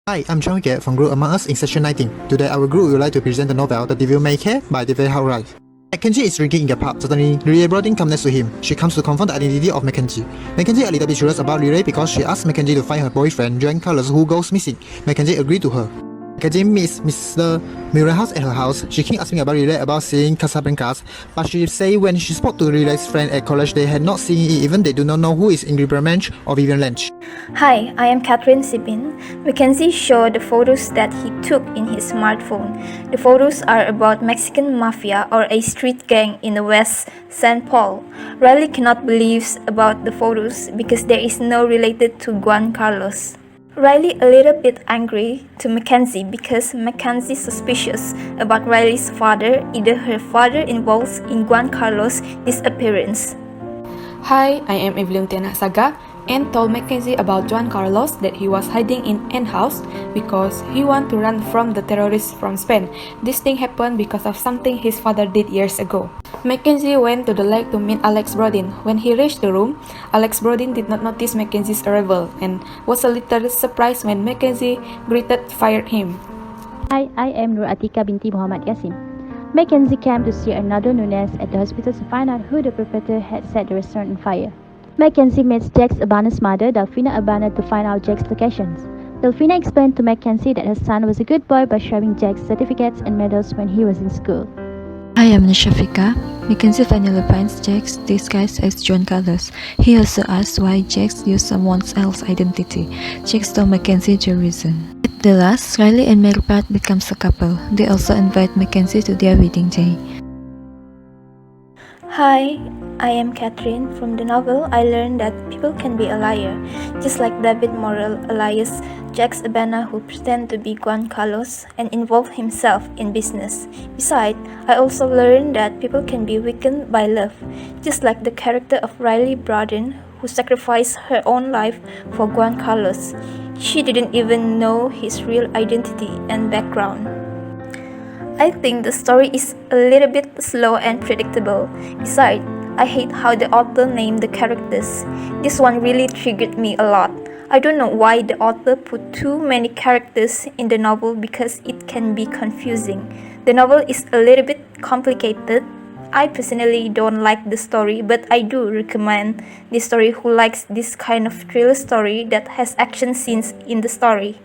Hi, I'm John Wicket from Group Among Us in Section 19. Today, our group would like to present the novel The Devil May Care by David Howright. Mackenzie is drinking in the pub. Suddenly, Riley Brodin comes next to him. She comes to confirm the identity of Mackenzie. Mackenzie a little bit curious about Riley because she asks Mackenzie to find her boyfriend, Joan Carlos, who goes missing. Mackenzie agreed to her. Mackenzie meets Mr. Muirhouse at her house. She keeps asking about Riley about seeing Casablancas, but she says when she spoke to Riley's friend at college, they had not seen it, even they do not know who is Ingrid Bergman or Vivian Lange. Hi, I am Catherine Sibin. Mackenzie showed the photos that he took in his smartphone. The photos are about Mexican mafia or a street gang in the West St. Paul. Riley cannot believe about the photos because there is no related to Juan Carlos. Riley a little bit angry to Mackenzie because Mackenzie suspicious about Riley's father, either her father involved in Juan Carlos' disappearance. Hi, I am Evelyn Tiana Saga and told Mackenzie about Juan Carlos that he was hiding in Anne's house because he wanted to run from the terrorists from Spain. This thing happened because of something his father did years ago. Mackenzie went to the lake to meet Alex Brodin. When he reached the room, Alex Brodin did not notice Mackenzie's arrival and was a little surprised when Mackenzie fired him. Hi, I am Nur Atika binti Muhammad Yasin. Mackenzie came to see Arnaldo Nunes at the hospital to find out who the perpetrator had set the restaurant on fire. Mackenzie meets Jax Urbana's mother, Delfina Urbana, to find out Jack's locations. Delfina explained to Mackenzie that her son was a good boy by sharing Jack's certificates and medals when he was in school. I am Nishafika. Mackenzie finally finds Jax disguised as Juan Carlos. He also asks why Jax used someone else's identity. Jax told Mackenzie the reason. At the last, Riley and Mary Pat becomes a couple. They also invite Mackenzie to their wedding day. Hi, I am Catherine. From the novel, I learned that people can be a liar, just like David Morrell alias Jax Urbana, who pretended to be Juan Carlos and involved himself in business. Besides, I also learned that people can be weakened by love, just like the character of Riley Brodin, who sacrificed her own life for Juan Carlos. She didn't even know his real identity and background. I think the story is a little bit slow and predictable. Besides, I hate how the author named the characters. This one really triggered me a lot. I don't know why the author put too many characters in the novel because it can be confusing. The novel is a little bit complicated. I personally don't like the story, but I do recommend this story who likes this kind of thriller story that has action scenes in the story.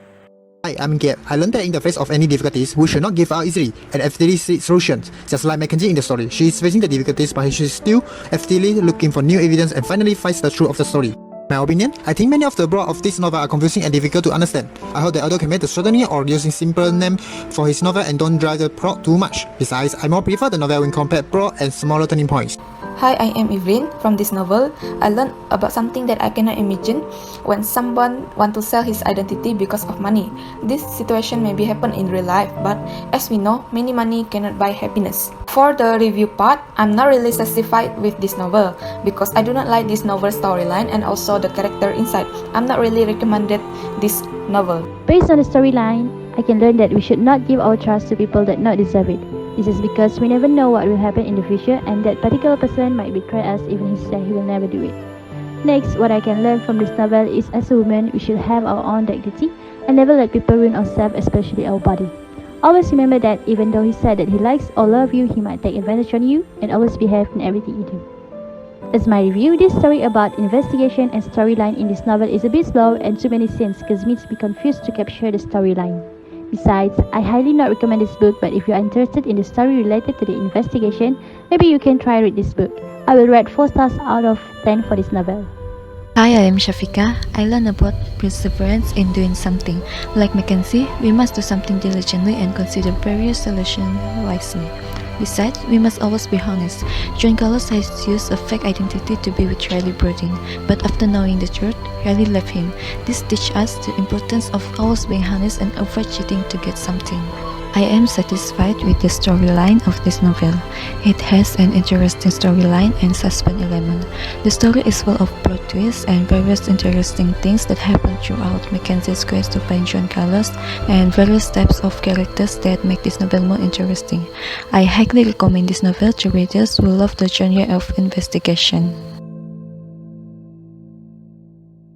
Hi, I'm Gab. I learned that in the face of any difficulties, we should not give up easily and actively seek solutions. Just like Mackenzie in the story, she is facing the difficulties but she is still actively looking for new evidence and finally finds the truth of the story. My opinion, I think many of the plot of this novel are confusing and difficult to understand. I hope the author can make the shortening or using simple name for his novel and don't drive the plot too much. Besides, I more prefer the novel with compact plot and smaller turning points. Hi, I am Evelyn. From this novel, I learned about something that I cannot imagine when someone wants to sell his identity because of money. This situation maybe happen in real life, but as we know, many money cannot buy happiness. For the review part, I'm not really satisfied with this novel because I do not like this novel storyline and also the character inside. I'm not really recommended this novel. Based on the storyline, I can learn that we should not give our trust to people that not deserve it. This is because we never know what will happen in the future and that particular person might betray us even he said he will never do it. Next, what I can learn from this novel is as a woman, we should have our own dignity and never let people ruin ourselves, especially our body. Always remember that even though he said that he likes or loves you, he might take advantage on you and always behave in everything you do. As my review, this story about investigation and storyline in this novel is a bit slow and too many scenes cause me to be confused to capture the storyline. Besides, I highly not recommend this book, but if you are interested in the story related to the investigation, maybe you can try read this book. I will rate 4 stars out of 10 for this novel. Hi, I am Shafika. I learned about perseverance in doing something. Like Mackenzie, we must do something diligently and consider various solutions wisely. Besides, we must always be honest. Juan Carlos has used a fake identity to be with Riley Brodin, but after knowing the truth, Riley left him. This teaches us the importance of always being honest and avoid cheating to get something. I am satisfied with the storyline of this novel. It has an interesting storyline and suspense element. The story is full of plot twists and various interesting things that happen throughout Mackenzie's quest to find Juan Carlos and various types of characters that make this novel more interesting. I highly recommend this novel to readers who love the genre of investigation.